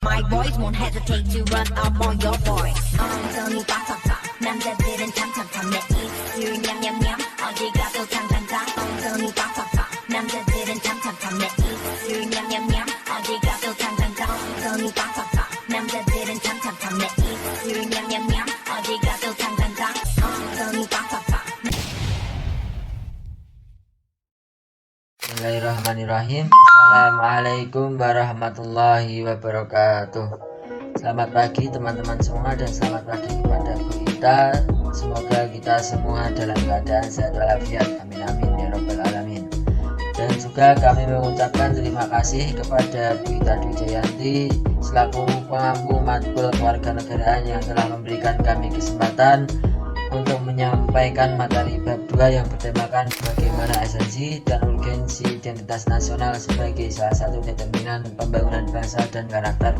My boys won't hesitate to run up on your boy. 엉덩이 빡빡빡 남자들은 탐탐탐 내 입술 냠냠냠 어디 가도 탕탕탕. 엉덩이 빡빡빡 남자들은 탐탐탐 내 입술 냠냠냠 어디 가도 탕탕탕. 엉덩이 빡빡빡 남자들은 탐탐탐 내 입술 냠냠냠 어디 가도 탕탕탕. 엉덩이 빡빡빡. Bismillahirrahmanirrahim. Assalamualaikum warahmatullahi wabarakatuh. Selamat pagi teman-teman semua dan selamat pagi kepada Bu Ita. Semoga kita semua dalam keadaan sehat walafiat. Amin amin ya rabbal alamin. Dan juga kami mengucapkan terima kasih kepada Bu Ita Dwi Jayanti selaku pengampu matkul kewarganegaraan yang telah memberikan kami kesempatan untuk menyampaikan materi bab 2 yang bertemakan bagaimana esensi dan urgensi identitas nasional sebagai salah satu determinan pembangunan bangsa dan karakter.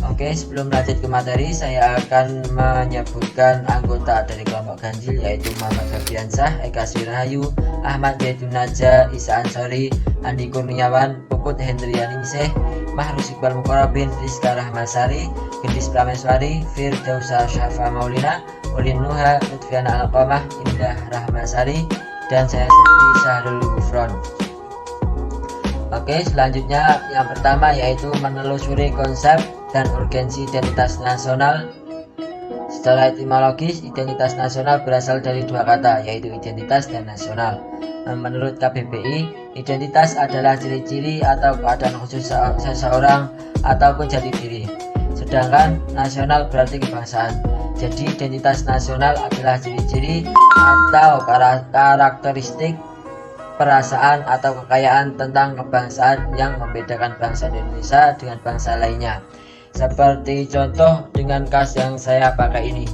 Oke, sebelum lanjut ke materi, saya akan menyebutkan anggota dari kelompok ganjil yaitu Muhammad Fabiansah, Eka Sirahayu, Ahmad Zaidun Naja, Isa Ansori, Andi Kurniawan, Puput Hendriyaningsih, Mahrus Iqbal Mukorobin, Rizka Rahmasari, Gendis Prameswari, Firdausa Syafa Maulina, Ulin Nuha, Lutfiana Alqamah, Indah Rahmasari, dan saya sendiri Syahrul Gufron. Oke, selanjutnya yang pertama yaitu menelusuri konsep dan urgensi identitas nasional. Secara etimologis, identitas nasional berasal dari dua kata, yaitu identitas dan nasional. Menurut KBBI, identitas adalah ciri-ciri atau keadaan khusus seseorang ataupun jati diri. Sedangkan nasional berarti kebangsaan. Jadi identitas nasional adalah ciri-ciri atau karakteristik perasaan atau kekayaan tentang kebangsaan yang membedakan bangsa Indonesia dengan bangsa lainnya. Seperti contoh dengan kas yang saya pakai ini,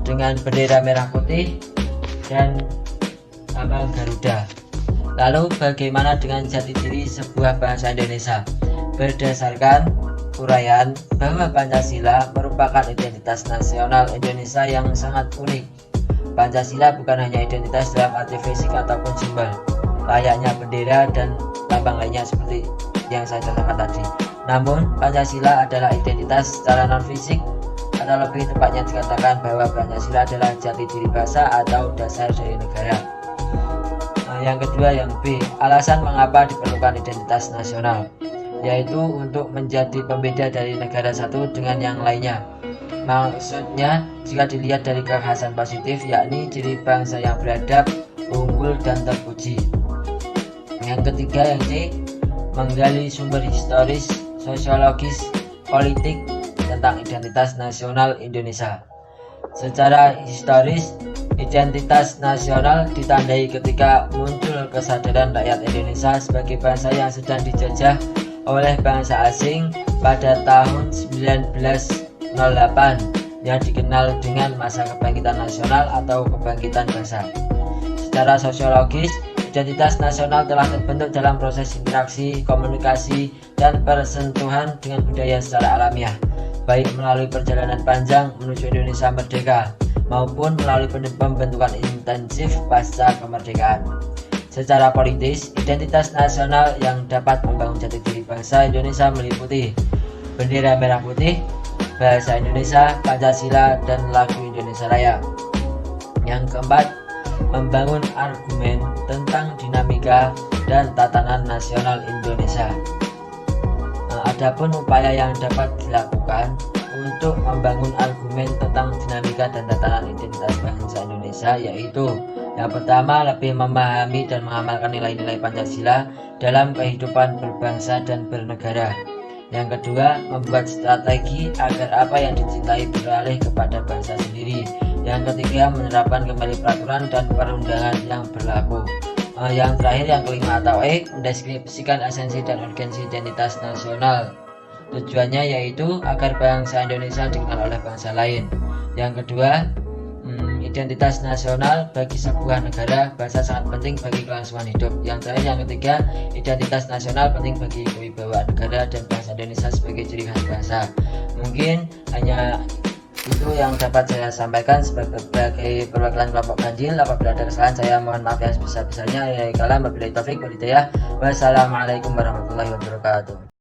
dengan bendera merah putih dan lambang Garuda. Lalu bagaimana dengan jati diri sebuah bangsa Indonesia? Berdasarkan uraian bahwa Pancasila merupakan identitas nasional Indonesia yang sangat unik. Pancasila bukan hanya identitas dalam arti fisik ataupun simbol, layaknya bendera dan lambang lainnya seperti yang saya contohkan tadi. Namun, Pancasila adalah identitas secara non-fisik, atau lebih tepatnya dikatakan bahwa Pancasila adalah jati diri bangsa atau dasar dari negara. Yang kedua, yang B, alasan mengapa diperlukan identitas nasional, yaitu untuk menjadi pembeda dari negara satu dengan yang lainnya. Maksudnya, jika dilihat dari kekhasan positif, yakni ciri bangsa yang beradab, unggul, dan terpuji. Yang ketiga, yang C, menggali sumber historis, sosiologis, politik tentang identitas nasional Indonesia. Secara historis, identitas nasional ditandai ketika muncul kesadaran rakyat Indonesia sebagai bangsa yang sedang dijajah oleh bangsa asing pada tahun 1908 yang dikenal dengan masa kebangkitan nasional atau kebangkitan bangsa. Secara sosiologis, identitas nasional telah terbentuk dalam proses interaksi, komunikasi, dan persentuhan dengan budaya secara alamiah, baik melalui perjalanan panjang menuju Indonesia merdeka maupun melalui pembentukan intensif pasca kemerdekaan. Secara politis, identitas nasional yang dapat membangun jati diri bangsa Indonesia meliputi bendera merah putih, bahasa Indonesia, Pancasila, dan lagu Indonesia Raya. Yang keempat, membangun argumen tentang dinamika dan tatanan nasional Indonesia. Adapun upaya yang dapat dilakukan untuk membangun argumen tentang dinamika dan tatanan identitas bangsa Indonesia yaitu yang pertama, lebih memahami dan mengamalkan nilai-nilai Pancasila dalam kehidupan berbangsa dan bernegara. Yang kedua, membuat strategi agar apa yang dicintai beralih kepada bangsa sendiri. Yang ketiga, menerapkan kembali peraturan dan perundangan yang berlaku. Yang terakhir, yang kelima atau E, mendeskripsikan esensi dan urgensi identitas nasional. Tujuannya yaitu agar bangsa Indonesia dikenal oleh bangsa lain. Yang kedua, identitas nasional bagi sebuah negara, bangsa sangat penting bagi kelangsungan hidup. Yang terakhir, yang ketiga, identitas nasional penting bagi kewibawaan negara dan bangsa Indonesia sebagai ciri khas bangsa. Mungkin hanya itu yang dapat saya sampaikan sebagai perwakilan kelompok ganjil. Apabila ada kesalahan, saya mohon maaf yang sebesar-besarnya. Wabillahi taufik wal hidayah. Wassalamualaikum warahmatullahi wabarakatuh.